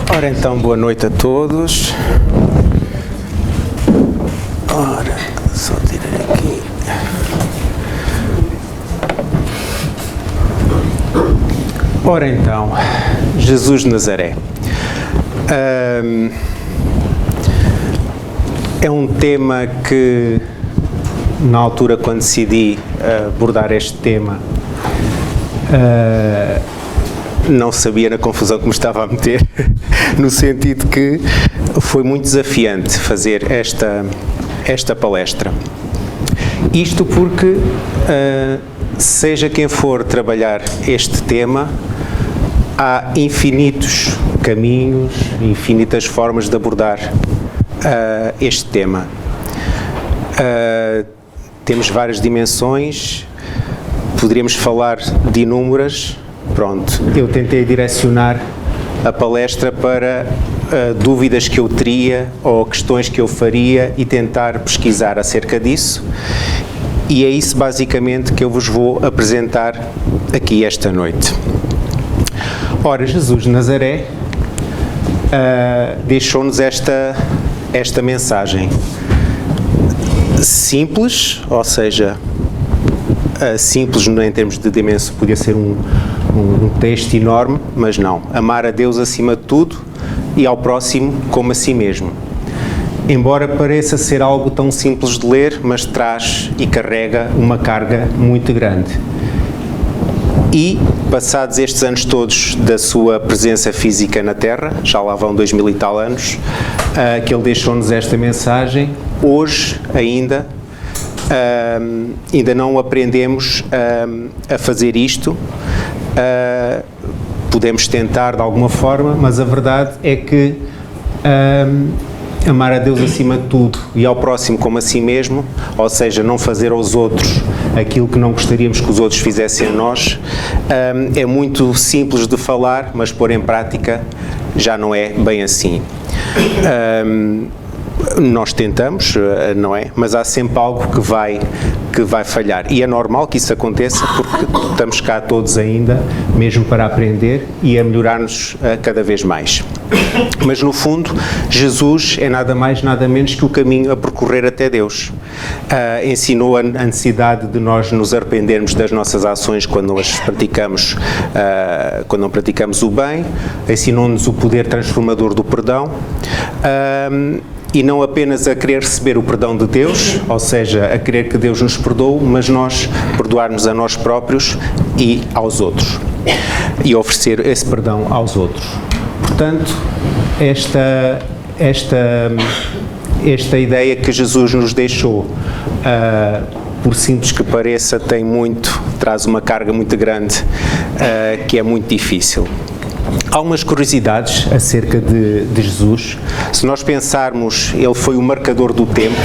Ora então, boa noite a todos. Ora, só tirar aqui. Ora então, Jesus de Nazaré. É um tema que, na altura, quando decidi abordar este tema, não sabia na confusão que me estava a meter, no sentido que foi muito desafiante fazer esta palestra. Isto porque, seja quem for trabalhar este tema, há infinitos caminhos, infinitas formas de abordar este tema. Temos várias dimensões, poderíamos falar de inúmeras. Pronto, eu tentei direcionar a palestra para dúvidas que eu teria ou questões que eu faria e tentar pesquisar acerca disso. E é isso basicamente que eu vos vou apresentar aqui esta noite. Ora, Jesus de Nazaré deixou-nos esta mensagem simples, ou seja, simples em termos de dimensão, podia ser um texto enorme, mas não. Amar a Deus acima de tudo e ao próximo como a si mesmo. Embora pareça ser algo tão simples de ler, mas traz e carrega uma carga muito grande. E, passados estes anos todos da sua presença física na Terra, já lá vão 2000 e tal anos, que ele deixou-nos esta mensagem, hoje ainda não aprendemos a fazer isto. Podemos tentar de alguma forma, mas a verdade é que amar a Deus acima de tudo e ao próximo como a si mesmo, ou seja, não fazer aos outros aquilo que não gostaríamos que os outros fizessem a nós, é muito simples de falar, mas pôr em prática já não é bem assim. Nós tentamos, não é? Mas há sempre algo que vai falhar. E é normal que isso aconteça porque estamos cá todos ainda, mesmo para aprender e a melhorar-nos cada vez mais. Mas no fundo, Jesus é nada mais, nada menos que o caminho a percorrer até Deus. Ensinou a necessidade de nós nos arrependermos das nossas ações quando não as praticamos, quando não praticamos o bem, ensinou-nos o poder transformador do perdão, e não apenas a querer receber o perdão de Deus, ou seja, a querer que Deus nos perdoe, mas nós perdoarmos a nós próprios e aos outros, e oferecer esse perdão aos outros. Portanto, esta ideia que Jesus nos deixou, por simples que pareça, traz uma carga muito grande, que é muito difícil. Há umas curiosidades acerca de Jesus. Se nós pensarmos, ele foi o marcador do tempo,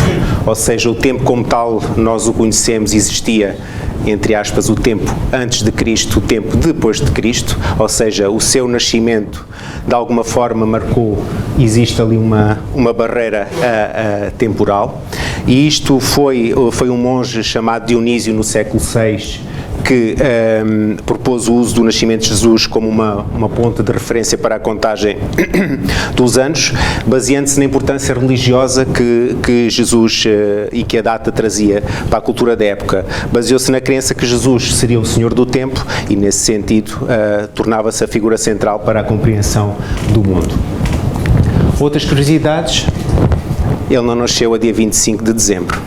ou seja, o tempo como tal nós o conhecemos, existia, entre aspas, o tempo antes de Cristo, o tempo depois de Cristo, ou seja, o seu nascimento de alguma forma marcou, existe ali uma barreira temporal, e isto foi um monge chamado Dionísio no século VI, que propôs o uso do nascimento de Jesus como uma ponta de referência para a contagem dos anos, baseando-se na importância religiosa que Jesus e que a data trazia para a cultura da época. Baseou-se na crença que Jesus seria o Senhor do tempo e, nesse sentido, tornava-se a figura central para a compreensão do mundo. Outras curiosidades: ele não nasceu a dia 25 de dezembro.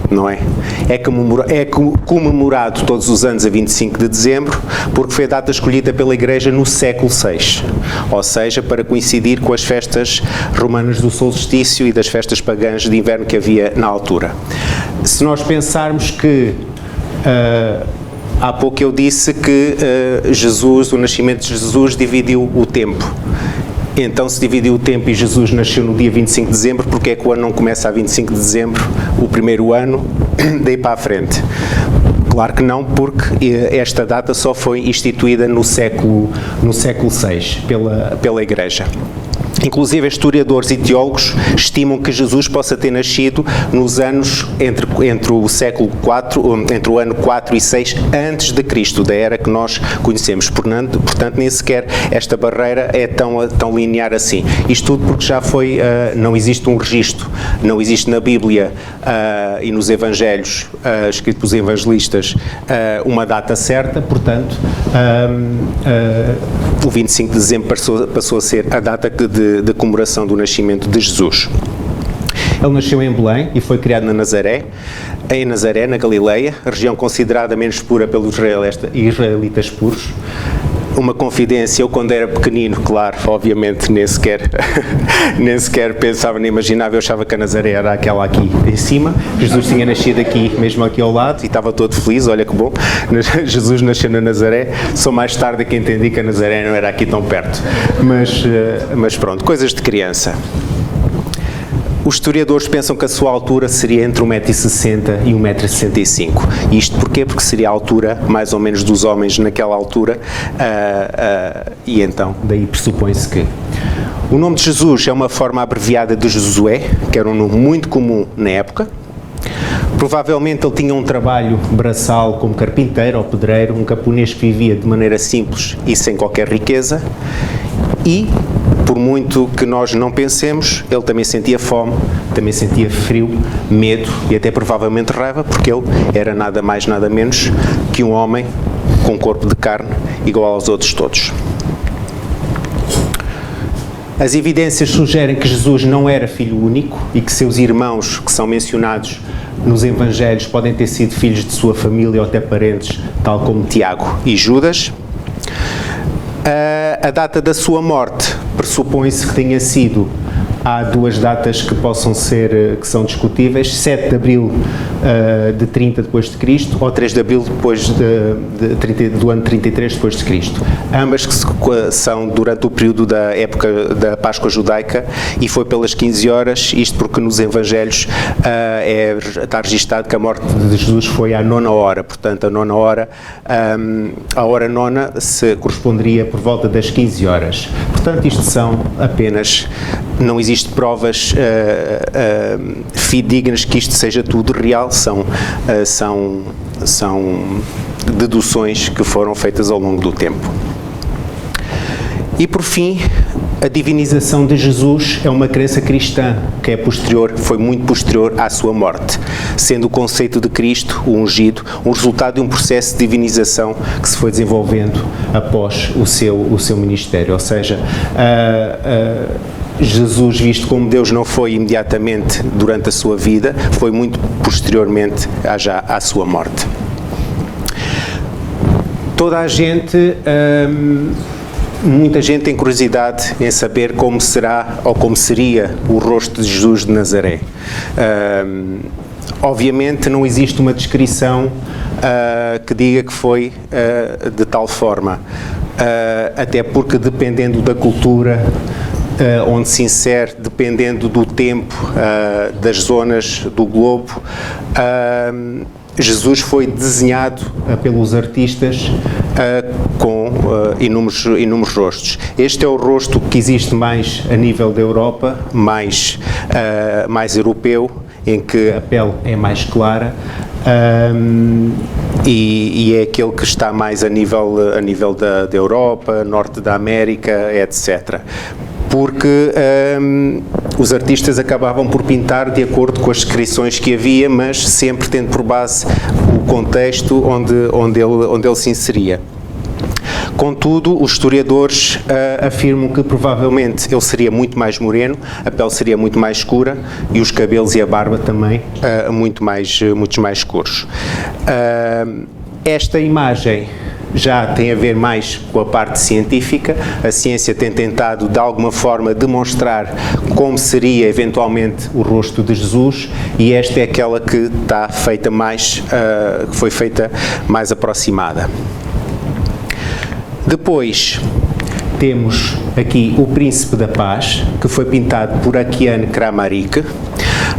Não é? É comemorado todos os anos a 25 de dezembro, porque foi a data escolhida pela Igreja no século VI, ou seja, para coincidir com as festas romanas do solstício e das festas pagãs de inverno que havia na altura. Se nós pensarmos que, há pouco eu disse que o nascimento de Jesus dividiu o tempo. Então, se dividiu o tempo e Jesus nasceu no dia 25 de dezembro, porque é que o ano não começa a 25 de dezembro, o primeiro ano, daí para a frente? Claro que não, porque esta data só foi instituída no século VI pela Igreja. Inclusive, historiadores e teólogos estimam que Jesus possa ter nascido nos anos entre o século IV, entre o ano 4 e 6 antes de Cristo, da era que nós conhecemos. Portanto, nem sequer esta barreira é tão linear assim. Isto tudo porque já foi, não existe um registro, não existe na Bíblia e nos Evangelhos, escrito pelos evangelistas, uma data certa, portanto, o 25 de dezembro passou a ser a data de comemoração do nascimento de Jesus. Ele nasceu em Belém e foi criado em Nazaré, na Galileia, região considerada menos pura pelos israelitas puros. Uma confidência, eu quando era pequenino, claro, obviamente nem sequer pensava nem imaginava, eu achava que a Nazaré era aquela aqui em cima. Jesus tinha nascido aqui, mesmo aqui ao lado, e estava todo feliz, olha que bom. Jesus nasceu na Nazaré, só mais tarde que entendi que a Nazaré não era aqui tão perto. Mas pronto, coisas de criança. Os historiadores pensam que a sua altura seria entre 1,60 m e 1,65 m. Isto porquê? Porque seria a altura, mais ou menos, dos homens naquela altura, e então, daí pressupõe-se que... O nome de Jesus é uma forma abreviada de Josué, que era um nome muito comum na época. Provavelmente ele tinha um trabalho braçal como carpinteiro ou pedreiro, um camponês que vivia de maneira simples e sem qualquer riqueza, e... por muito que nós não pensemos, ele também sentia fome, também sentia frio, medo e até provavelmente raiva, porque ele era nada mais, nada menos que um homem com um corpo de carne igual aos outros todos. As evidências sugerem que Jesus não era filho único e que seus irmãos, que são mencionados nos Evangelhos, podem ter sido filhos de sua família ou até parentes, tal como Tiago e Judas. A data da sua morte pressupõe-se que tenha sido, há duas datas que que são discutíveis, 7 de Abril de 30 depois de Cristo ou 3 de Abril do ano 33 depois de Cristo. Ambas que são durante o período da época da Páscoa Judaica e foi pelas 15 horas, isto porque nos Evangelhos está registado que a morte de Jesus foi à 9ª hora, portanto a 9ª hora, a hora 9ª se corresponderia por volta das 15 horas. Portanto, isto são apenas, não existe provas fidedignas que isto seja tudo real, são deduções que foram feitas ao longo do tempo. E por fim, a divinização de Jesus é uma crença cristã que foi muito posterior à sua morte, sendo o conceito de Cristo, o ungido, um resultado de um processo de divinização que se foi desenvolvendo após o seu ministério, ou seja, Jesus, visto como Deus não foi imediatamente durante a sua vida, foi muito posteriormente já à sua morte. Toda a gente... Muita gente tem curiosidade em saber como será ou como seria o rosto de Jesus de Nazaré. Obviamente não existe uma descrição que diga que foi de tal forma, até porque dependendo da cultura onde se insere, dependendo do tempo, das zonas do globo, Jesus foi desenhado pelos artistas com inúmeros rostos. Este é o rosto que existe mais a nível da Europa, mais europeu, em que a pele é mais clara, e é aquele que está mais a nível da Europa, norte da América, etc. Porque os artistas acabavam por pintar de acordo com as descrições que havia, mas sempre tendo por base o contexto onde ele se inseria. Contudo, os historiadores afirmam que provavelmente ele seria muito mais moreno, a pele seria muito mais escura e os cabelos e a barba também muito mais escuros. Esta imagem já tem a ver mais com a parte científica. A ciência tem tentado de alguma forma demonstrar como seria eventualmente o rosto de Jesus, e esta é aquela que está feita que foi feita mais aproximada. Depois temos aqui o Príncipe da Paz, que foi pintado por Akiane Kramaric.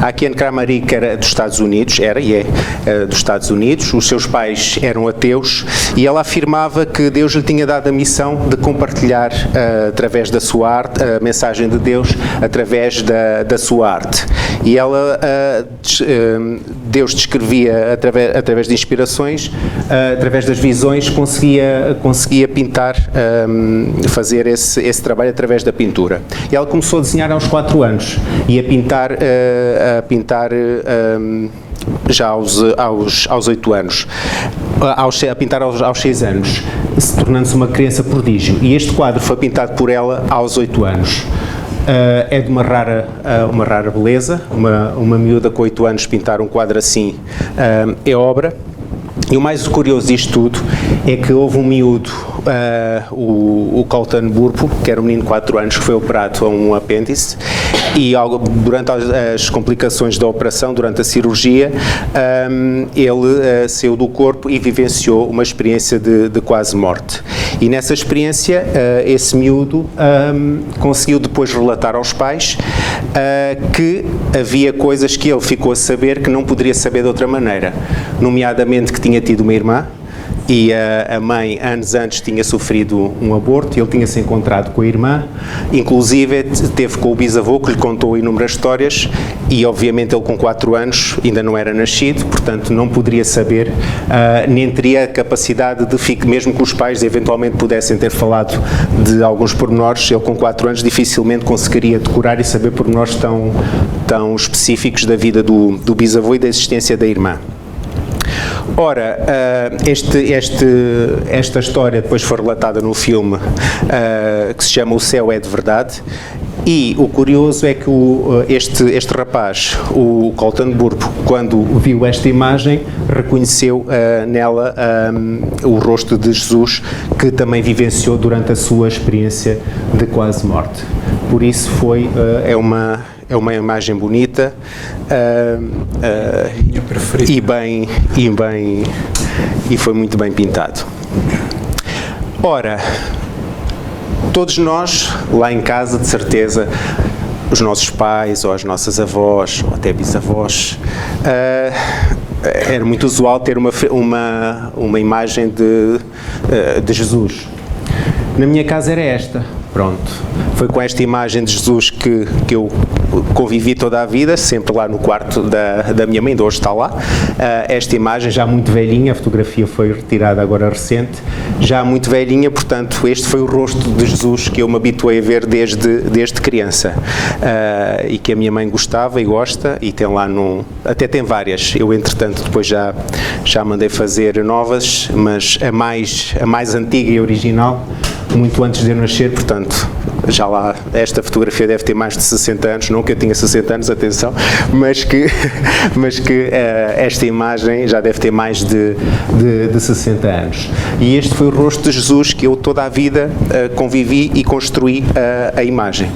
A Kian Kramaric era dos Estados Unidos, era e é dos Estados Unidos, os seus pais eram ateus e ela afirmava que Deus lhe tinha dado a missão de compartilhar através da sua arte, a mensagem de Deus através da sua arte. E ela, Deus descrevia através de inspirações, através das visões, conseguia pintar, fazer esse trabalho através da pintura. E ela começou a desenhar aos 4 anos e a pintar já aos 8 anos, a pintar aos 6 anos, se tornando-se uma criança prodígio. E este quadro foi pintado por ela aos 8 anos. É de uma rara beleza, uma miúda com 8 anos pintar um quadro assim é obra. E o mais curioso disto tudo é que houve um miúdo, o Colton Burpo, que era um menino de 4 anos, que foi operado a um apêndice, e durante as complicações da operação, durante a cirurgia, ele saiu do corpo e vivenciou uma experiência de quase morte. E nessa experiência, esse miúdo conseguiu depois relatar aos pais que havia coisas que ele ficou a saber que não poderia saber de outra maneira, nomeadamente que tinha tido uma irmã, e a mãe, anos antes, tinha sofrido um aborto e ele tinha-se encontrado com a irmã, inclusive teve com o bisavô que lhe contou inúmeras histórias e obviamente ele com 4 anos ainda não era nascido, portanto não poderia saber, nem teria a capacidade de, mesmo que os pais eventualmente pudessem ter falado de alguns pormenores, ele com 4 anos dificilmente conseguiria decorar e saber pormenores tão específicos da vida do bisavô e da existência da irmã. Ora, esta história depois foi relatada no filme que se chama O Céu é de Verdade, e o curioso é que este rapaz, o Colton Burpo, quando viu esta imagem, reconheceu nela o rosto de Jesus, que também vivenciou durante a sua experiência de quase morte. Por isso é uma imagem bonita e foi muito bem pintado. Ora, todos nós, lá em casa, de certeza, os nossos pais, ou as nossas avós, ou até bisavós, era muito usual ter uma imagem de Jesus. Na minha casa era esta. Pronto, foi com esta imagem de Jesus que eu convivi toda a vida, sempre lá no quarto da minha mãe, de hoje está lá. Esta imagem já muito velhinha, a fotografia foi retirada agora recente, já muito velhinha, portanto este foi o rosto de Jesus que eu me habituei a ver desde criança, e que a minha mãe gostava e gosta, e tem lá até tem várias, eu entretanto depois já mandei fazer novas, mas a mais antiga e original, muito antes de eu nascer, portanto, já lá, esta fotografia deve ter mais de 60 anos, não que eu tinha 60 anos, atenção, mas que esta imagem já deve ter mais de 60 anos. E este foi o rosto de Jesus que eu toda a vida convivi e construí a imagem.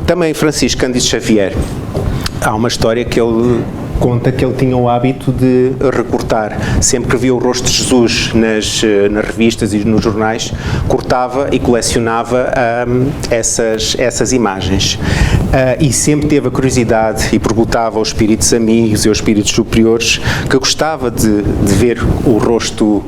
Também Francisco Cândido Xavier, há uma história que ele conta que ele tinha o hábito de recortar, sempre que via o rosto de Jesus nas revistas e nos jornais, cortava e colecionava essas imagens. E sempre teve a curiosidade e perguntava aos espíritos amigos e aos espíritos superiores que gostava de ver o rosto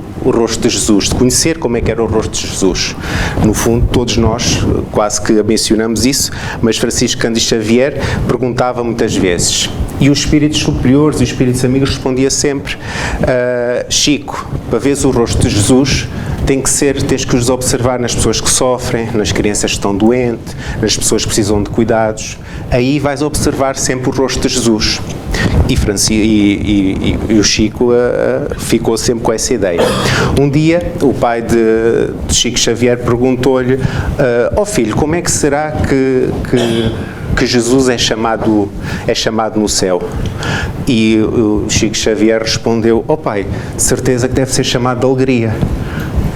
de Jesus, de conhecer como é que era o rosto de Jesus. No fundo, todos nós quase que mencionamos isso, mas Francisco Cândido Xavier perguntava muitas vezes. E os espíritos superiores e os espíritos amigos respondiam sempre: Chico, para veres o rosto de Jesus, tens que os observar nas pessoas que sofrem, nas crianças que estão doentes, nas pessoas que precisam de cuidados. Aí vais observar sempre o rosto de Jesus. E o Chico ficou sempre com essa ideia. Um dia, o pai de Chico Xavier perguntou-lhe: ó filho, como é que será que Jesus é chamado no céu? E o Chico Xavier respondeu: ó pai, certeza que deve ser chamado de alegria.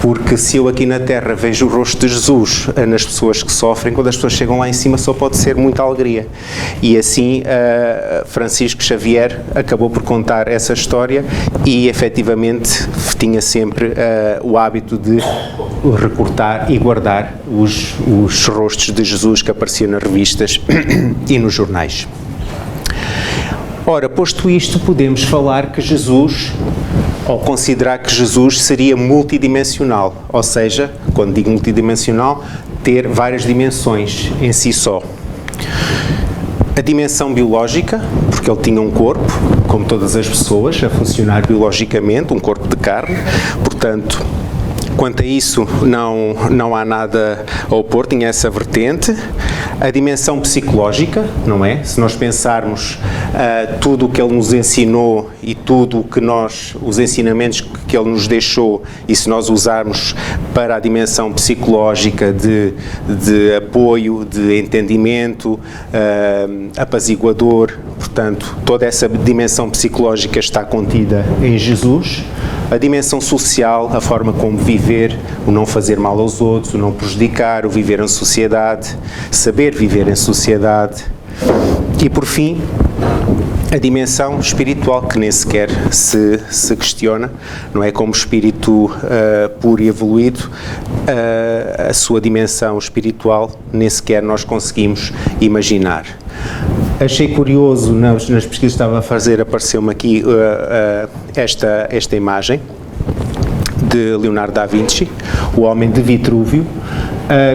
Porque se eu aqui na Terra vejo o rosto de Jesus nas pessoas que sofrem, quando as pessoas chegam lá em cima só pode ser muita alegria. E assim Francisco Xavier acabou por contar essa história e efetivamente tinha sempre o hábito de recortar e guardar os rostos de Jesus que apareciam nas revistas e nos jornais. Ora, posto isto, podemos falar que Jesus, ou considerar que Jesus seria multidimensional, ou seja, quando digo multidimensional, ter várias dimensões em si só. A dimensão biológica, porque ele tinha um corpo, como todas as pessoas, a funcionar biologicamente, um corpo de carne, portanto, quanto a isso não há nada a opor, tinha essa vertente. A dimensão psicológica, não é? Se nós pensarmos tudo o que ele nos ensinou e tudo o que os ensinamentos que ele nos deixou, e se nós usarmos para a dimensão psicológica de apoio, de entendimento, apaziguador, portanto, toda essa dimensão psicológica está contida em Jesus. A dimensão social, a forma como viver, o não fazer mal aos outros, o não prejudicar, o viver em sociedade, saber viver em sociedade. E, por fim, a dimensão espiritual, que nem sequer se questiona, não é? Como espírito puro e evoluído, a sua dimensão espiritual nem sequer nós conseguimos imaginar. Achei curioso, nas pesquisas que estava a fazer, apareceu-me aqui esta imagem de Leonardo da Vinci, o Homem de Vitrúvio,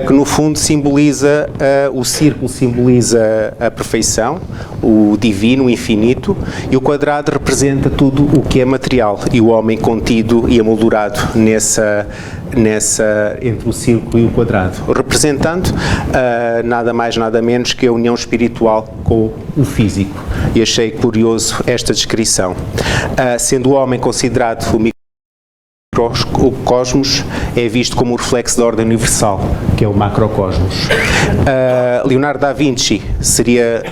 que no fundo simboliza, o círculo simboliza a perfeição, o divino, o infinito, e o quadrado representa tudo o que é material, e o homem contido e amoldurado entre o círculo e o quadrado, representando nada mais, nada menos que a união espiritual com o físico. E achei curioso esta descrição. Sendo o homem considerado o cosmos, é visto como o reflexo da ordem universal, que é o macrocosmos. Leonardo da Vinci seria,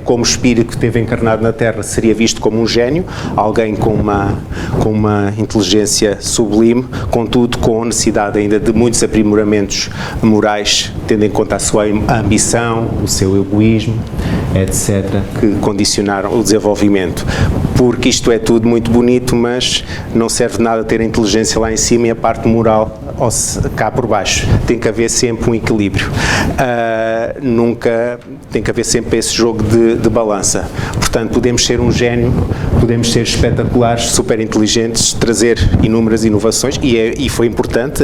como espírito que esteve encarnado na Terra, seria visto como um gênio, alguém com uma inteligência sublime, contudo com necessidade ainda de muitos aprimoramentos morais, tendo em conta a sua ambição, o seu egoísmo, etc., que condicionaram o desenvolvimento. Porque isto é tudo muito bonito, mas não serve de nada ter a inteligência lá em cima e a parte moral cá por baixo. Tem que haver sempre um equilíbrio. Tem que haver sempre esse jogo de balança. Portanto, podemos ser um gênio, podemos ser espetaculares, super inteligentes, trazer inúmeras inovações, e foi importante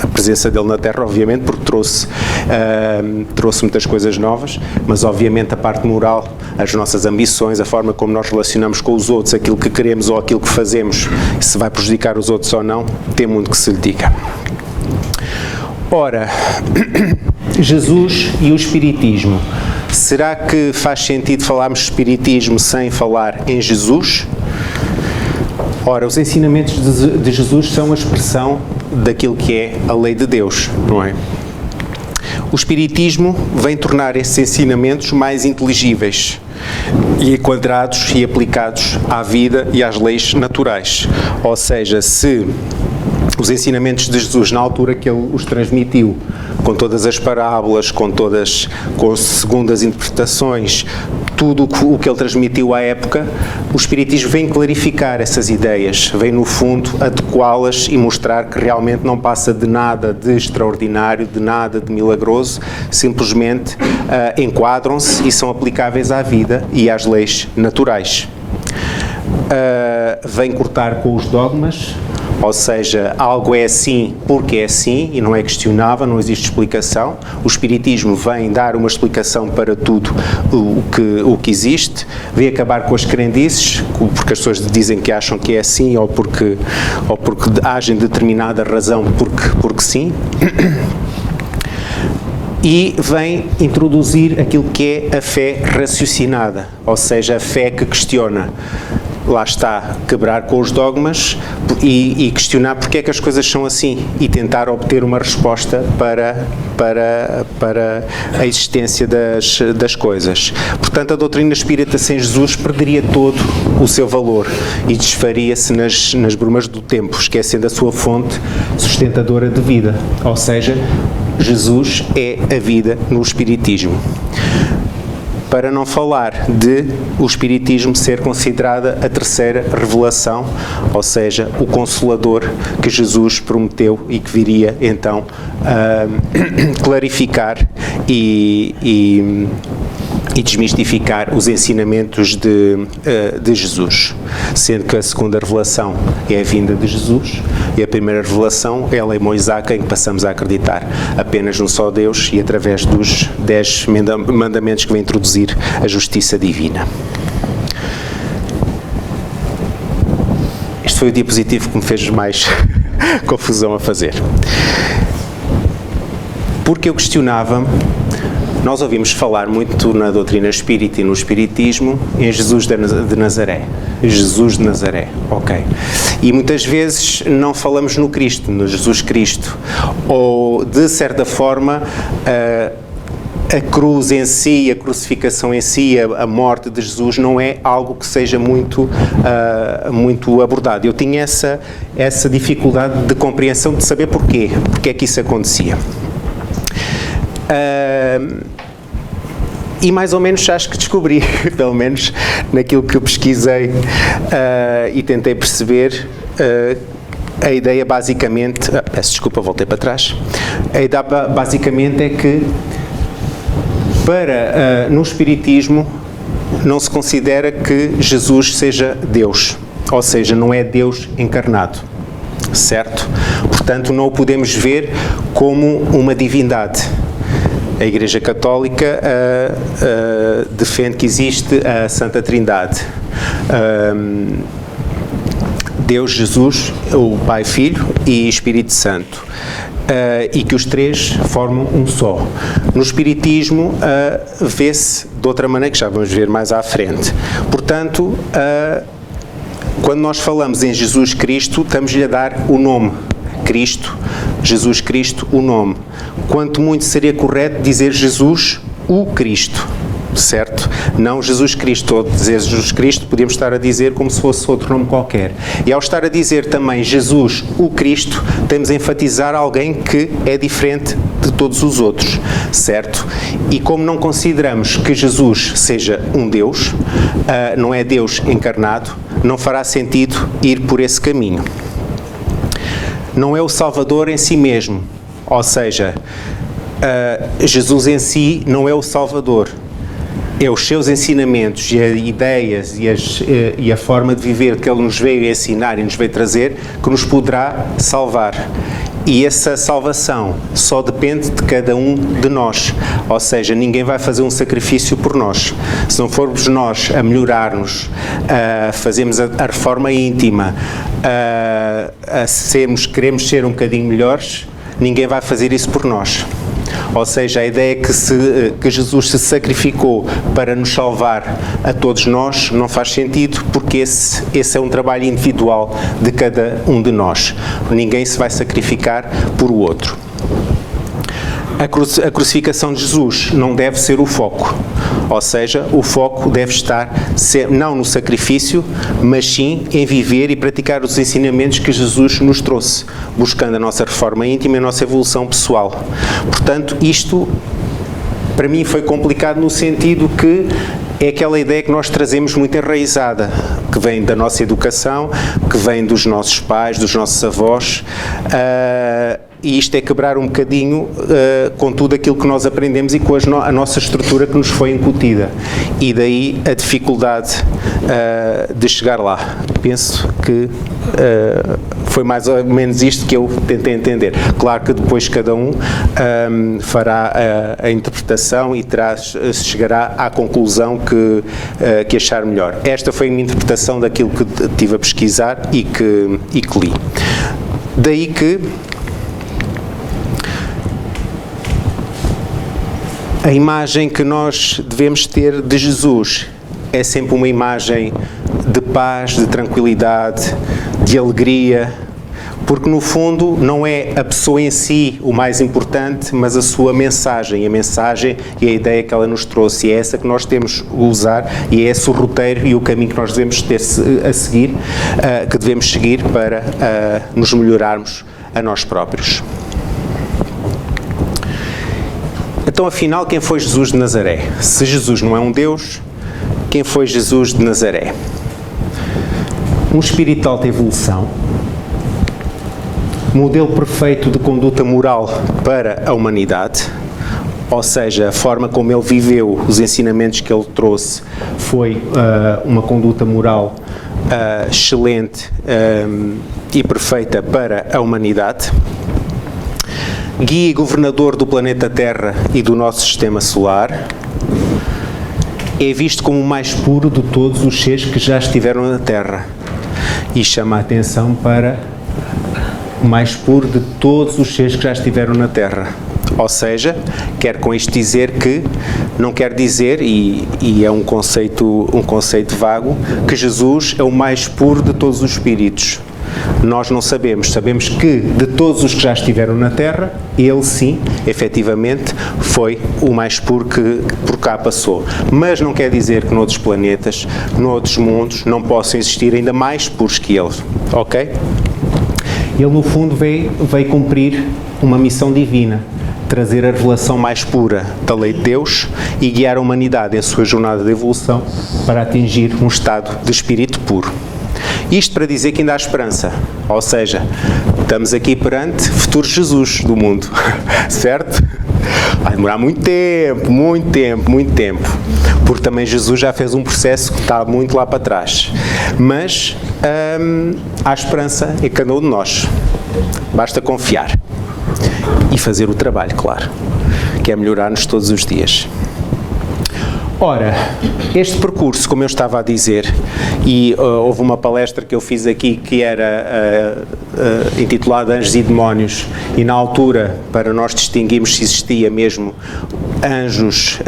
a presença dele na Terra, obviamente, porque trouxe muitas coisas novas, mas obviamente a parte moral, as nossas ambições, a forma como nós relacionamos com os outros, aquilo que queremos ou aquilo que fazemos, se vai prejudicar os outros ou não, tem muito que se lhe diga. Ora, Jesus e o Espiritismo. Será que faz sentido falarmos de Espiritismo sem falar em Jesus? Ora, os ensinamentos de Jesus são a expressão daquilo que é a lei de Deus, não é? O Espiritismo vem tornar esses ensinamentos mais inteligíveis e enquadrados e aplicados à vida e às leis naturais. Ou seja, se os ensinamentos de Jesus, na altura que ele os transmitiu, com todas as parábolas, com segundas interpretações, tudo o que ele transmitiu à época, o Espiritismo vem clarificar essas ideias, vem no fundo adequá-las e mostrar que realmente não passa de nada de extraordinário, de nada de milagroso, simplesmente enquadram-se e são aplicáveis à vida e às leis naturais. Vem cortar com os dogmas, ou seja, algo é assim porque é assim e não é questionável, não existe explicação. O Espiritismo vem dar uma explicação para tudo o que existe, vem acabar com as crendices, porque as pessoas dizem que acham que é assim ou porque agem determinada razão porque sim. E vem introduzir aquilo que é a fé raciocinada, ou seja, a fé que questiona. Lá está, quebrar com os dogmas e questionar porque é que as coisas são assim e tentar obter uma resposta para a existência das coisas. Portanto, a doutrina espírita sem Jesus perderia todo o seu valor e desfaria-se nas brumas do tempo, esquecendo a sua fonte sustentadora de vida, ou seja, Jesus é a vida no Espiritismo. Para não falar de o Espiritismo ser considerada a terceira revelação, ou seja, o Consolador que Jesus prometeu e que viria então clarificar e e desmistificar os ensinamentos de Jesus, sendo que a segunda revelação é a vinda de Jesus e a primeira revelação é a lei mosaica, em que passamos a acreditar apenas num só Deus e através dos 10 mandamentos que vem introduzir a justiça divina. Este foi o diapositivo que me fez mais confusão a fazer. Porque eu questionava, nós ouvimos falar muito na doutrina espírita e no espiritismo em Jesus de Nazaré. Jesus de Nazaré, ok. E muitas vezes não falamos no Cristo, no Jesus Cristo. Ou, de certa forma, a cruz em si, a crucificação em si, a morte de Jesus não é algo que seja muito abordado. Eu tinha essa dificuldade de compreensão, de saber porque é que isso acontecia. E mais ou menos acho que descobri, pelo menos naquilo que pesquisei e tentei perceber, a ideia basicamente, peço desculpa, voltei para trás, a ideia basicamente é que no espiritismo não se considera que Jesus seja Deus, ou seja, não é Deus encarnado, certo? Portanto, não o podemos ver como uma divindade. A Igreja Católica defende que existe a Santa Trindade. Deus, Jesus, o Pai, Filho e Espírito Santo. E que os três formam um só. No Espiritismo vê-se de outra maneira, que já vamos ver mais à frente. Portanto, quando nós falamos em Jesus Cristo, estamos-lhe a dar o nome. Cristo, Jesus Cristo, o nome. Quanto muito seria correto dizer Jesus, o Cristo, certo? Não Jesus Cristo. Ou dizer Jesus Cristo, podíamos estar a dizer como se fosse outro nome qualquer. E ao estar a dizer também Jesus, o Cristo, temos a enfatizar alguém que é diferente de todos os outros, certo? E como não consideramos que Jesus seja um Deus, não é Deus encarnado, não fará sentido ir por esse caminho. Não é o Salvador em si mesmo, ou seja, Jesus em si não é o Salvador, é os seus ensinamentos e as ideias e a forma de viver que Ele nos veio ensinar e nos veio trazer que nos poderá salvar. E essa salvação só depende de cada um de nós, ou seja, ninguém vai fazer um sacrifício por nós. Se não formos nós a melhorar-nos, a fazermos a reforma íntima, queremos ser um bocadinho melhores, ninguém vai fazer isso por nós. Ou seja, a ideia é que Jesus se sacrificou para nos salvar a todos nós não faz sentido, porque esse é um trabalho individual de cada um de nós. Ninguém se vai sacrificar por o outro. A crucificação de Jesus não deve ser o foco, ou seja, o foco deve estar não no sacrifício, mas sim em viver e praticar os ensinamentos que Jesus nos trouxe, buscando a nossa reforma íntima e a nossa evolução pessoal. Portanto, isto para mim foi complicado no sentido que é aquela ideia que nós trazemos muito enraizada, que vem da nossa educação, que vem dos nossos pais, dos nossos avós, e isto é quebrar um bocadinho com tudo aquilo que nós aprendemos e com a nossa estrutura que nos foi incutida. E daí a dificuldade de chegar lá. Penso que foi mais ou menos isto que eu tentei entender. Claro que depois cada um fará a interpretação e chegará à conclusão que achar melhor. Esta foi a minha interpretação daquilo que estive a pesquisar e que li. Daí que a imagem que nós devemos ter de Jesus é sempre uma imagem de paz, de tranquilidade, de alegria, porque no fundo não é a pessoa em si o mais importante, mas a sua mensagem, a mensagem e a ideia que ela nos trouxe. E é essa que nós temos que usar e é esse o roteiro e o caminho que nós devemos ter a seguir, que devemos seguir para nos melhorarmos a nós próprios. Então, afinal, quem foi Jesus de Nazaré? Se Jesus não é um Deus, quem foi Jesus de Nazaré? Um espírito de alta evolução, modelo perfeito de conduta moral para a humanidade, ou seja, a forma como ele viveu, os ensinamentos que ele trouxe, foi uma conduta moral excelente e perfeita para a humanidade. Guia e governador do planeta Terra e do nosso sistema solar. É visto como o mais puro de todos os seres que já estiveram na Terra. E chama a atenção para o mais puro de todos os seres que já estiveram na Terra. Ou seja, quer com isto dizer que, não quer dizer, e é um conceito vago, que Jesus é o mais puro de todos os espíritos. Nós não sabemos que de todos os que já estiveram na Terra, ele sim, efetivamente, foi o mais puro que por cá passou. Mas não quer dizer que noutros planetas, noutros mundos, não possam existir ainda mais puros que ele, ok? Ele no fundo veio cumprir uma missão divina, trazer a revelação mais pura da lei de Deus e guiar a humanidade em sua jornada de evolução para atingir um estado de espírito puro. Isto para dizer que ainda há esperança, ou seja, estamos aqui perante futuro Jesus do mundo, certo? Vai demorar muito tempo, porque também Jesus já fez um processo que está muito lá para trás, mas há esperança em cada um de nós, basta confiar e fazer o trabalho, claro, que é melhorar-nos todos os dias. Ora, este percurso, como eu estava a dizer, e houve uma palestra que eu fiz aqui que era intitulada Anjos e Demónios, e na altura, para nós distinguirmos se existia mesmo anjos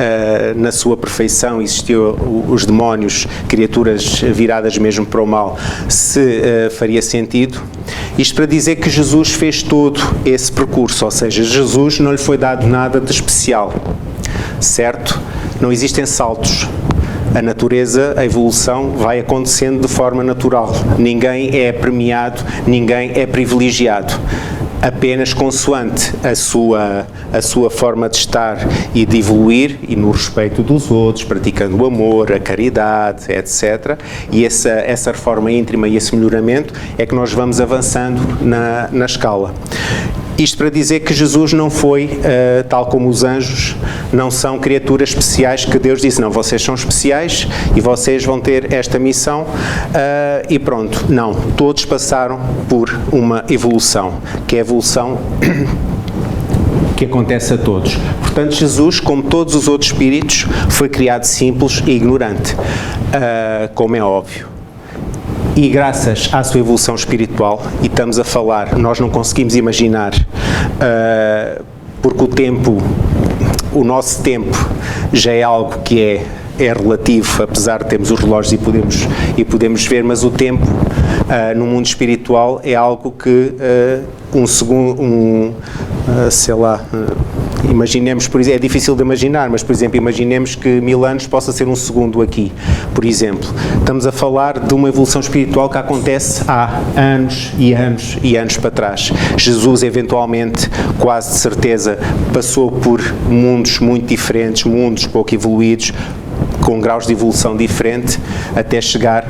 na sua perfeição, existiam os demónios, criaturas viradas mesmo para o mal, se faria sentido. Isto para dizer que Jesus fez todo esse percurso, ou seja, Jesus não lhe foi dado nada de especial, certo? Não existem saltos. A natureza, a evolução vai acontecendo de forma natural. Ninguém é premiado, ninguém é privilegiado. Apenas consoante a sua forma de estar e de evoluir e no respeito dos outros, praticando o amor, a caridade, etc. E essa reforma íntima e esse melhoramento é que nós vamos avançando na escala. Isto para dizer que Jesus não foi, tal como os anjos, não são criaturas especiais que Deus disse, não, vocês são especiais e vocês vão ter esta missão e pronto. Não, todos passaram por uma evolução, que é a evolução que acontece a todos. Portanto, Jesus, como todos os outros espíritos, foi criado simples e ignorante, como é óbvio. E graças à sua evolução espiritual, e estamos a falar, nós não conseguimos imaginar, porque o nosso tempo já é algo que é relativo, apesar de termos os relógios e podemos ver, mas o tempo no mundo espiritual é algo que imaginemos, por exemplo, é difícil de imaginar, mas por exemplo, imaginemos que 1000 anos possa ser um segundo aqui, por exemplo. Estamos a falar de uma evolução espiritual que acontece há anos e anos e anos para trás. Jesus, eventualmente, quase de certeza, passou por mundos muito diferentes, mundos pouco evoluídos, com graus de evolução diferente, até chegar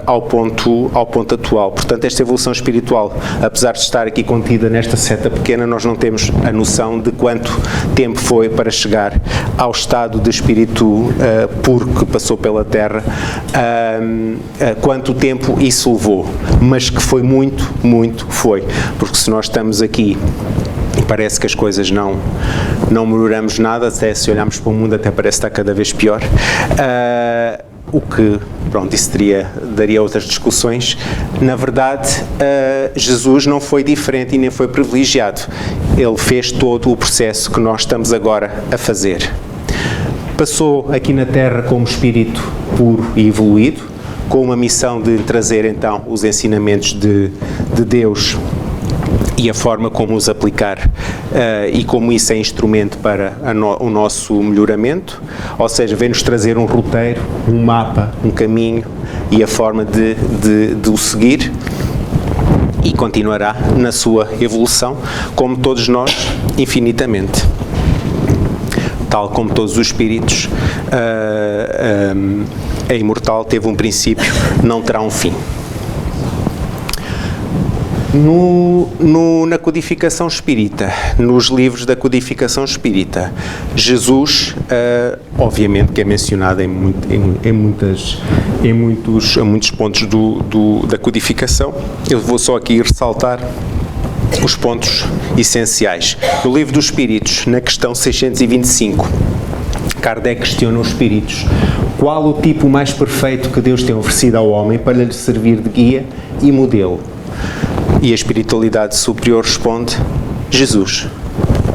ao ponto atual. Portanto, esta evolução espiritual, apesar de estar aqui contida nesta seta pequena, nós não temos a noção de quanto tempo foi para chegar ao estado de espírito puro que passou pela Terra, quanto tempo isso levou, mas que foi muito, foi, porque se nós estamos aqui e parece que as coisas não melhoramos nada, até se olharmos para o mundo até parece estar cada vez pior, o que, pronto, isso daria outras discussões. Na verdade, Jesus não foi diferente e nem foi privilegiado, ele fez todo o processo que nós estamos agora a fazer. Passou aqui na Terra como espírito puro e evoluído, com uma missão de trazer então os ensinamentos de Deus e a forma como os aplicar e como isso é instrumento para o nosso melhoramento, ou seja, vem-nos trazer um roteiro, um mapa, um caminho e a forma de o seguir, e continuará na sua evolução, como todos nós, infinitamente. Tal como todos os espíritos, é imortal, teve um princípio, não terá um fim. Na codificação espírita, nos livros da codificação espírita, Jesus, obviamente que é mencionado em muitos pontos da codificação. Eu vou só aqui ressaltar os pontos essenciais. No livro dos Espíritos, na questão 625, Kardec questiona os espíritos: qual o tipo mais perfeito que Deus tem oferecido ao homem para lhe servir de guia e modelo? E a espiritualidade superior responde: Jesus.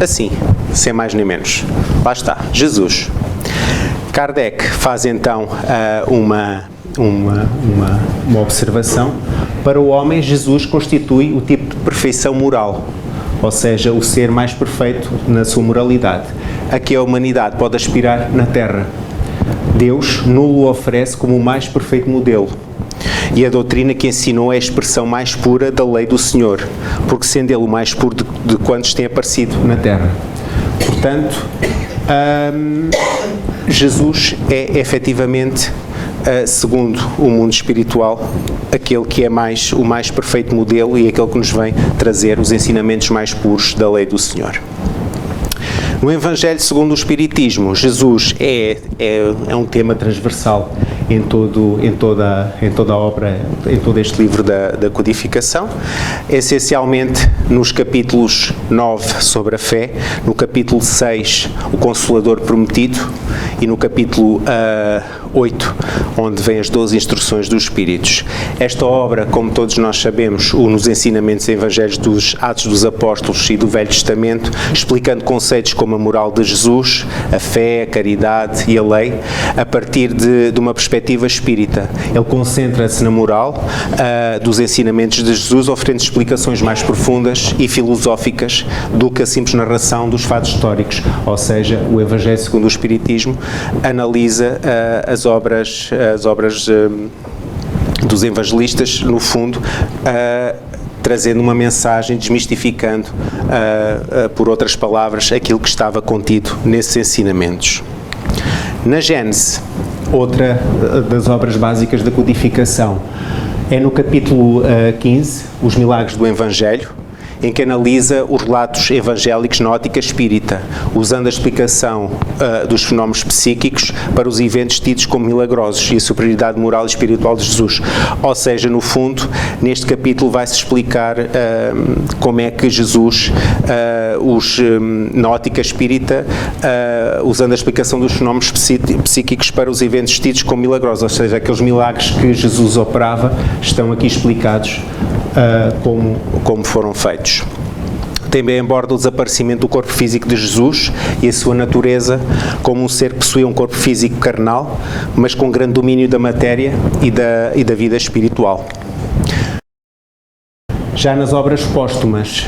Assim, sem mais nem menos. Lá está, Jesus. Kardec faz então uma observação. Para o homem, Jesus constitui o tipo de perfeição moral, ou seja, o ser mais perfeito na sua moralidade, a que a humanidade pode aspirar na Terra. Deus nulo oferece como o mais perfeito modelo. E a doutrina que ensinou é a expressão mais pura da lei do Senhor, porque sendo Ele o mais puro de quantos tem aparecido na Terra. Portanto, Jesus é efetivamente, segundo o mundo espiritual, aquele que é o mais perfeito modelo e aquele que nos vem trazer os ensinamentos mais puros da lei do Senhor. No Evangelho segundo o Espiritismo, Jesus é um tema transversal em toda a obra, em todo este livro da codificação, essencialmente nos capítulos 9 sobre a fé, no capítulo 6 o Consolador Prometido e no capítulo 8, onde vêm as 12 instruções dos Espíritos. Esta obra, como todos nós sabemos, nos ensinamentos e evangelhos dos Atos dos Apóstolos e do Velho Testamento, explicando conceitos como a moral de Jesus, a fé, a caridade e a lei, a partir de uma perspectiva espírita. Ele concentra-se na moral dos ensinamentos de Jesus, oferecendo explicações mais profundas e filosóficas do que a simples narração dos fatos históricos. Ou seja, o Evangelho segundo o Espiritismo analisa as obras dos evangelistas, no fundo, trazendo uma mensagem, desmistificando, por outras palavras, aquilo que estava contido nesses ensinamentos. Na Gênese, outra das obras básicas da codificação, é no capítulo 15, Os Milagres do Evangelho, em que analisa os relatos evangélicos na ótica espírita, usando a explicação dos fenómenos psíquicos para os eventos tidos como milagrosos e a superioridade moral e espiritual de Jesus. Ou seja, no fundo, neste capítulo vai-se explicar como é que Jesus, na ótica espírita, usando a explicação dos fenómenos psíquicos para os eventos tidos como milagrosos, ou seja, aqueles milagres que Jesus operava estão aqui explicados como foram feitos. Também aborda o desaparecimento do corpo físico de Jesus e a sua natureza como um ser que possuía um corpo físico carnal, mas com grande domínio da matéria e da vida espiritual. Já nas obras póstumas,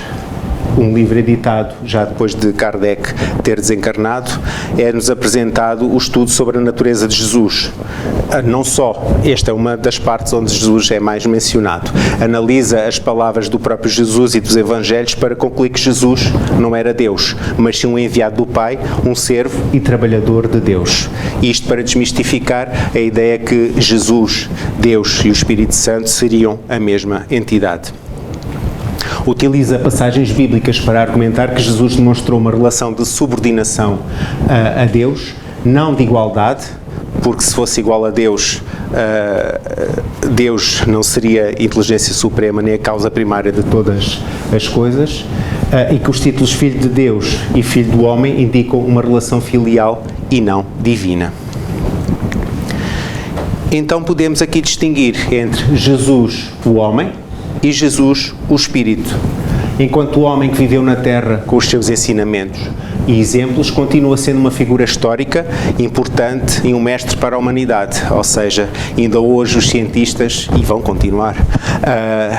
um livro editado já depois de Kardec ter desencarnado, é-nos apresentado o estudo sobre a natureza de Jesus. Não só, esta é uma das partes onde Jesus é mais mencionado. Analisa as palavras do próprio Jesus e dos Evangelhos para concluir que Jesus não era Deus, mas sim um enviado do Pai, um servo e trabalhador de Deus. Isto para desmistificar a ideia que Jesus, Deus e o Espírito Santo seriam a mesma entidade. Utiliza passagens bíblicas para argumentar que Jesus demonstrou uma relação de subordinação a Deus, não de igualdade, porque se fosse igual a Deus, Deus não seria a inteligência suprema nem a causa primária de todas as coisas, e que os títulos Filho de Deus e Filho do Homem indicam uma relação filial e não divina. Então podemos aqui distinguir entre Jesus, o homem, e Jesus, o Espírito. Enquanto o homem que viveu na Terra com os seus ensinamentos e exemplos continua sendo uma figura histórica importante e um mestre para a humanidade, ou seja, ainda hoje os cientistas, e vão continuar,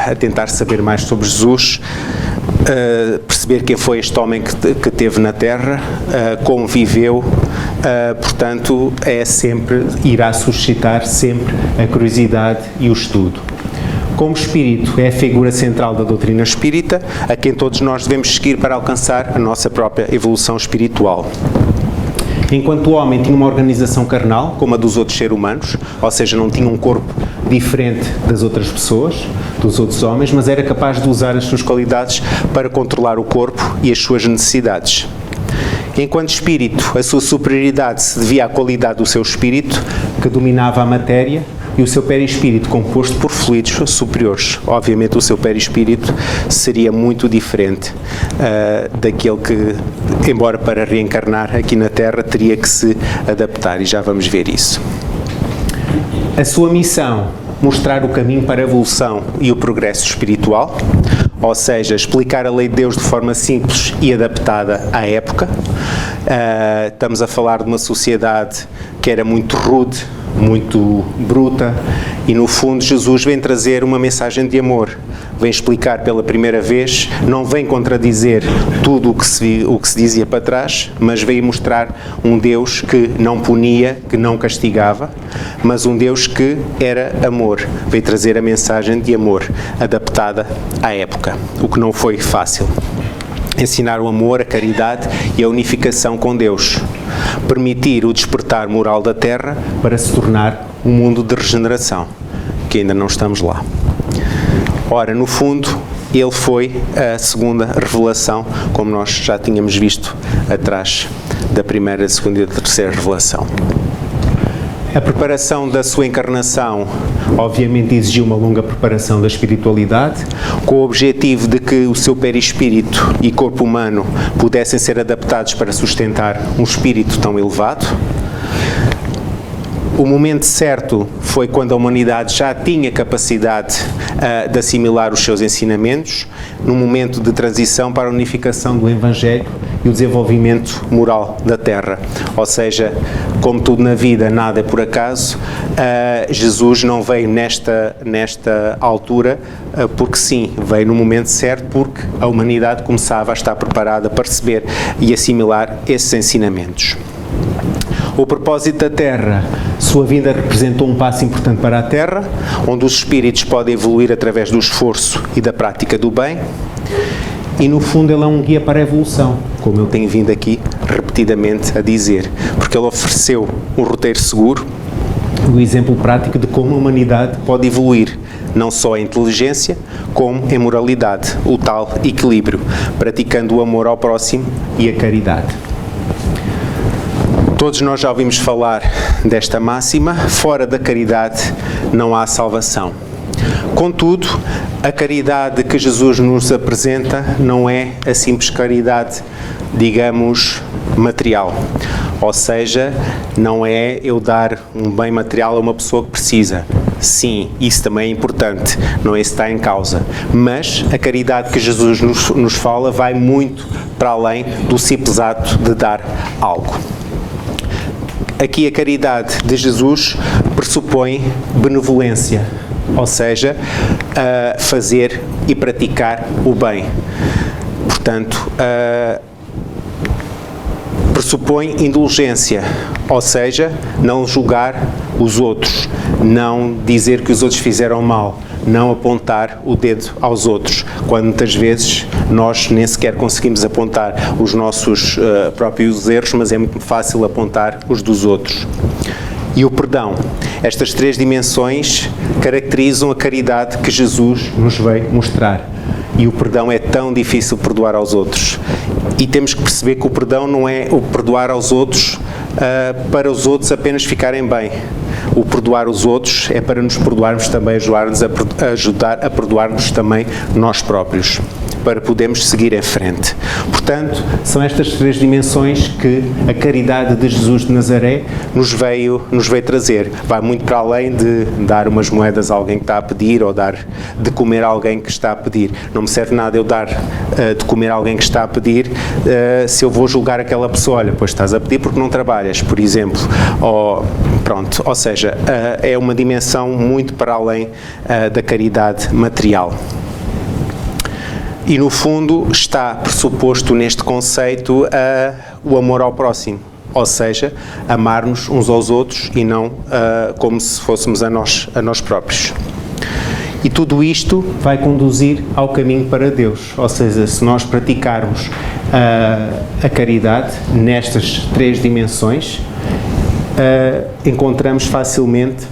a tentar saber mais sobre Jesus, perceber quem foi este homem que teve na Terra, como viveu, portanto, irá suscitar sempre a curiosidade e o estudo. Como espírito, é a figura central da doutrina espírita, a quem todos nós devemos seguir para alcançar a nossa própria evolução espiritual. Enquanto o homem tinha uma organização carnal, como a dos outros seres humanos, ou seja, não tinha um corpo diferente das outras pessoas, dos outros homens, mas era capaz de usar as suas qualidades para controlar o corpo e as suas necessidades. Enquanto espírito, a sua superioridade se devia à qualidade do seu espírito, que dominava a matéria, e o seu perispírito composto por fluidos superiores. Obviamente o seu perispírito seria muito diferente daquele que, embora para reencarnar aqui na Terra, teria que se adaptar, e já vamos ver isso. A sua missão, mostrar o caminho para a evolução e o progresso espiritual, ou seja, explicar a lei de Deus de forma simples e adaptada à época. Estamos a falar de uma sociedade que era muito rude, muito bruta, e no fundo Jesus vem trazer uma mensagem de amor, vem explicar pela primeira vez, não vem contradizer tudo o que se dizia para trás, mas veio mostrar um Deus que não punia, que não castigava, mas um Deus que era amor, veio trazer a mensagem de amor adaptada à época, o que não foi fácil. Ensinar o amor, a caridade e a unificação com Deus. Permitir o despertar moral da Terra para se tornar um mundo de regeneração, que ainda não estamos lá. Ora, no fundo, ele foi a segunda revelação, como nós já tínhamos visto atrás da primeira, segunda e terceira revelação. A preparação da sua encarnação, obviamente, exigiu uma longa preparação da espiritualidade, com o objetivo de que o seu perispírito e corpo humano pudessem ser adaptados para sustentar um espírito tão elevado. O momento certo foi quando a humanidade já tinha capacidade de assimilar os seus ensinamentos, num momento de transição para a unificação do Evangelho e o desenvolvimento moral da Terra. Ou seja, como tudo na vida, nada é por acaso, Jesus não veio nesta altura porque sim, veio no momento certo, porque a humanidade começava a estar preparada para receber e assimilar esses ensinamentos. O propósito da Terra, sua vinda representou um passo importante para a Terra, onde os espíritos podem evoluir através do esforço e da prática do bem, e no fundo ele é um guia para a evolução, como eu tenho vindo aqui repetidamente a dizer, porque ele ofereceu um roteiro seguro, o exemplo prático de como a humanidade pode evoluir, não só em inteligência, como em moralidade, o tal equilíbrio, praticando o amor ao próximo e a caridade. Todos nós já ouvimos falar desta máxima, fora da caridade não há salvação. Contudo, a caridade que Jesus nos apresenta não é a simples caridade, digamos, material. Ou seja, não é eu dar um bem material a uma pessoa que precisa. Sim, isso também é importante, não é isso que está em causa. Mas a caridade que Jesus nos fala vai muito para além do simples ato de dar algo. Aqui a caridade de Jesus pressupõe benevolência, ou seja, fazer e praticar o bem. Portanto, pressupõe indulgência, ou seja, não julgar os outros, não dizer que os outros fizeram mal, não apontar o dedo aos outros, quando muitas vezes nós nem sequer conseguimos apontar os nossos próprios erros, mas é muito fácil apontar os dos outros. E o perdão. Estas três dimensões caracterizam a caridade que Jesus nos veio mostrar. E o perdão é tão difícil perdoar aos outros. E temos que perceber que o perdão não é o perdoar aos outros para os outros apenas ficarem bem. O perdoar os outros é para nos perdoarmos também, ajudar a perdoar-nos também nós próprios, para podermos seguir em frente. Portanto, são estas três dimensões que a caridade de Jesus de Nazaré nos veio trazer. Vai muito para além de dar umas moedas a alguém que está a pedir ou dar de comer a alguém que está a pedir. Não me serve nada eu dar de comer a alguém que está a pedir se eu vou julgar aquela pessoa. Olha, pois estás a pedir porque não trabalhas, por exemplo. Ou seja, é uma dimensão muito para além da caridade material. E, no fundo, está pressuposto neste conceito o amor ao próximo, ou seja, amar-nos uns aos outros e não como se fôssemos a nós próprios. E tudo isto vai conduzir ao caminho para Deus, ou seja, se nós praticarmos a caridade nestas três dimensões, encontramos facilmente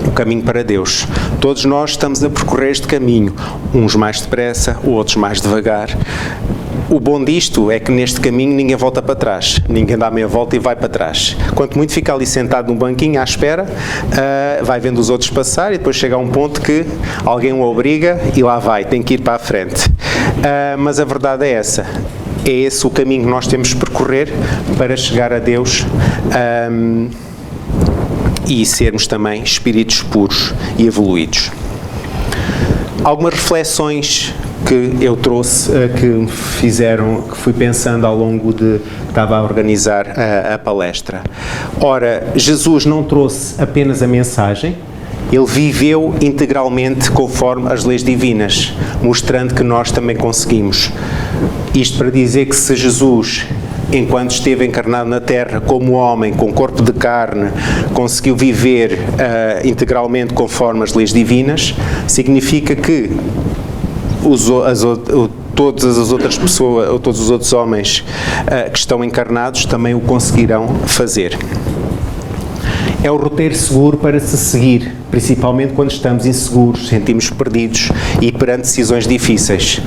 o caminho para Deus. Todos nós estamos a percorrer este caminho, uns mais depressa, outros mais devagar. O bom disto é que neste caminho ninguém volta para trás, ninguém dá meia volta e vai para trás. Quanto muito fica ali sentado num banquinho à espera, vai vendo os outros passar e depois chega a um ponto que alguém o obriga e lá vai, tem que ir para a frente. Mas a verdade é essa. É esse o caminho que nós temos de percorrer para chegar a Deus e sermos também espíritos puros e evoluídos. Algumas reflexões que eu trouxe, que me fizeram, que fui pensando ao longo de que estava a organizar a palestra. Ora, Jesus não trouxe apenas a mensagem, ele viveu integralmente conforme as leis divinas, mostrando que nós também conseguimos. Isto para dizer que se Jesus, enquanto esteve encarnado na Terra como homem, com corpo de carne, conseguiu viver integralmente conforme as leis divinas, significa que todas as outras pessoas, ou todos os outros homens que estão encarnados também o conseguirão fazer. É o roteiro seguro para se seguir, principalmente quando estamos inseguros, sentimos perdidos e perante decisões difíceis.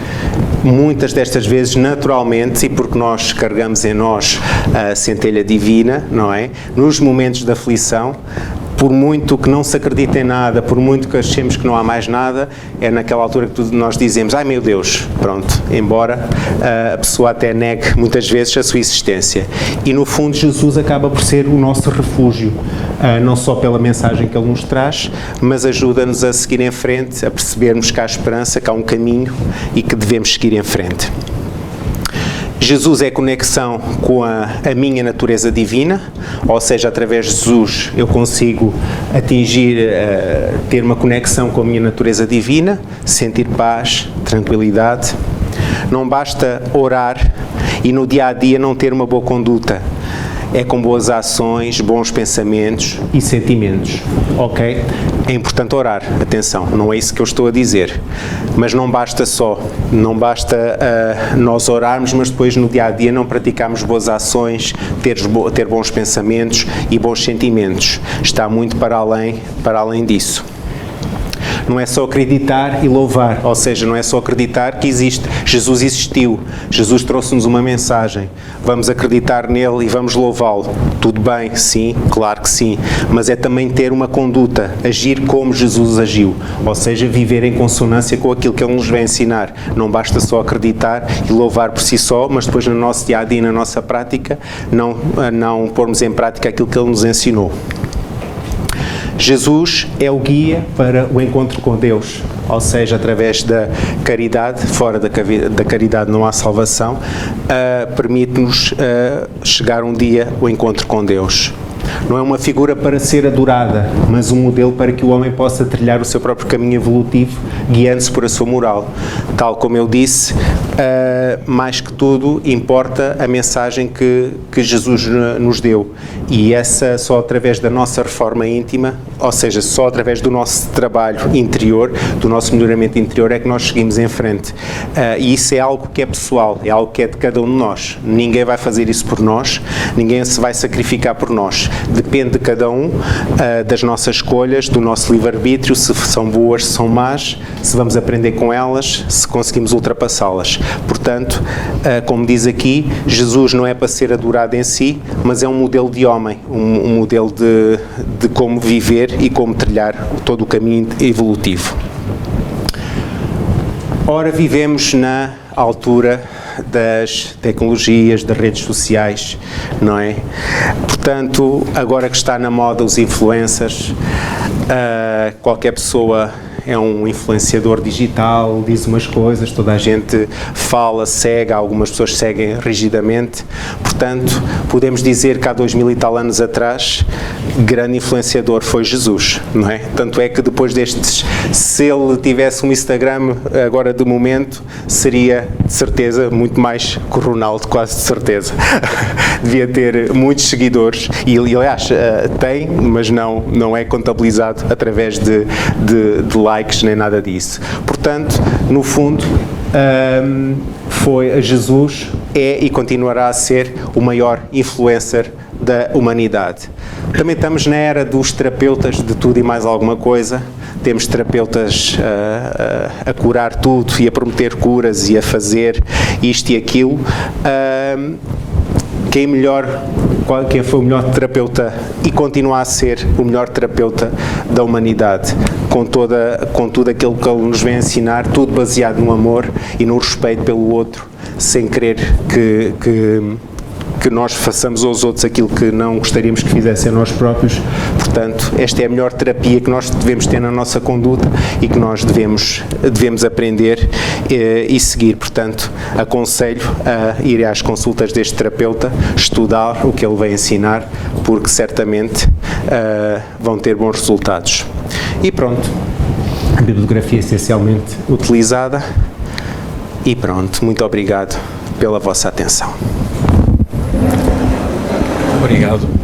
Muitas destas vezes, naturalmente, e porque nós carregamos em nós a centelha divina, não é? Nos momentos de aflição, por muito que não se acredite em nada, por muito que achemos que não há mais nada, é naquela altura que nós dizemos, ai meu Deus, pronto, embora a pessoa até negue muitas vezes a sua existência. E no fundo Jesus acaba por ser o nosso refúgio, não só pela mensagem que Ele nos traz, mas ajuda-nos a seguir em frente, a percebermos que há esperança, que há um caminho e que devemos seguir em frente. Jesus é conexão com a minha natureza divina, ou seja, através de Jesus eu consigo atingir, ter uma conexão com a minha natureza divina, sentir paz, tranquilidade. Não basta orar e no dia a dia não ter uma boa conduta. É com boas ações, bons pensamentos e sentimentos, ok? É importante orar, atenção, não é isso que eu estou a dizer, mas não basta só, não basta nós orarmos, mas depois no dia-a-dia não praticarmos boas ações, ter bons pensamentos e bons sentimentos, está muito para além disso. Não é só acreditar e louvar, ou seja, não é só acreditar que existe. Jesus existiu, Jesus trouxe-nos uma mensagem, vamos acreditar nele e vamos louvá-lo. Tudo bem, sim, claro que sim, mas é também ter uma conduta, agir como Jesus agiu, ou seja, viver em consonância com aquilo que ele nos vem ensinar. Não basta só acreditar e louvar por si só, mas depois no nosso dia-a-dia, na nossa prática, não pormos em prática aquilo que ele nos ensinou. Jesus é o guia para o encontro com Deus, ou seja, através da caridade, fora da caridade não há salvação, permite-nos chegar um dia ao encontro com Deus. Não é uma figura para ser adorada, mas um modelo para que o homem possa trilhar o seu próprio caminho evolutivo, guiando-se por a sua moral. Tal como eu disse, mais que tudo, importa a mensagem que Jesus nos deu. E essa só através da nossa reforma íntima, ou seja, só através do nosso trabalho interior, do nosso melhoramento interior, é que nós seguimos em frente. E isso é algo que é pessoal, é algo que é de cada um de nós. Ninguém vai fazer isso por nós, ninguém se vai sacrificar por nós. Depende de cada um, das nossas escolhas, do nosso livre-arbítrio, se são boas, se são más, se vamos aprender com elas, se conseguimos ultrapassá-las. Portanto, como diz aqui, Jesus não é para ser adorado em si, mas é um modelo de homem, um modelo de como viver e como trilhar todo o caminho evolutivo. Ora, vivemos na altura das tecnologias, das redes sociais, não é? Portanto, agora que está na moda os influencers, qualquer pessoa é um influenciador digital, diz umas coisas, toda a gente fala, segue, algumas pessoas seguem rigidamente. Portanto, podemos dizer que há 2000 e tal anos atrás, grande influenciador foi Jesus, não é? Tanto é que depois destes, se ele tivesse um Instagram agora de momento, seria de certeza muito mais que o Ronaldo, quase de certeza. Devia ter muitos seguidores e aliás tem, mas não é contabilizado através de likes nem nada disso. Portanto, no fundo, Jesus é e continuará a ser o maior influencer da humanidade. Também estamos na era dos terapeutas de tudo e mais alguma coisa. Temos terapeutas a curar tudo e a prometer curas e a fazer isto e aquilo. Quem foi o melhor terapeuta e continua a ser o melhor terapeuta da humanidade, com tudo aquilo que ele nos vem ensinar, tudo baseado no amor e no respeito pelo outro, sem querer que nós façamos aos outros aquilo que não gostaríamos que fizessem a nós próprios. Portanto, esta é a melhor terapia que nós devemos ter na nossa conduta e que nós devemos aprender e seguir. Portanto, aconselho a ir às consultas deste terapeuta, estudar o que ele vai ensinar, porque certamente vão ter bons resultados. E pronto, a bibliografia é essencialmente utilizada e pronto, muito obrigado pela vossa atenção. Obrigado.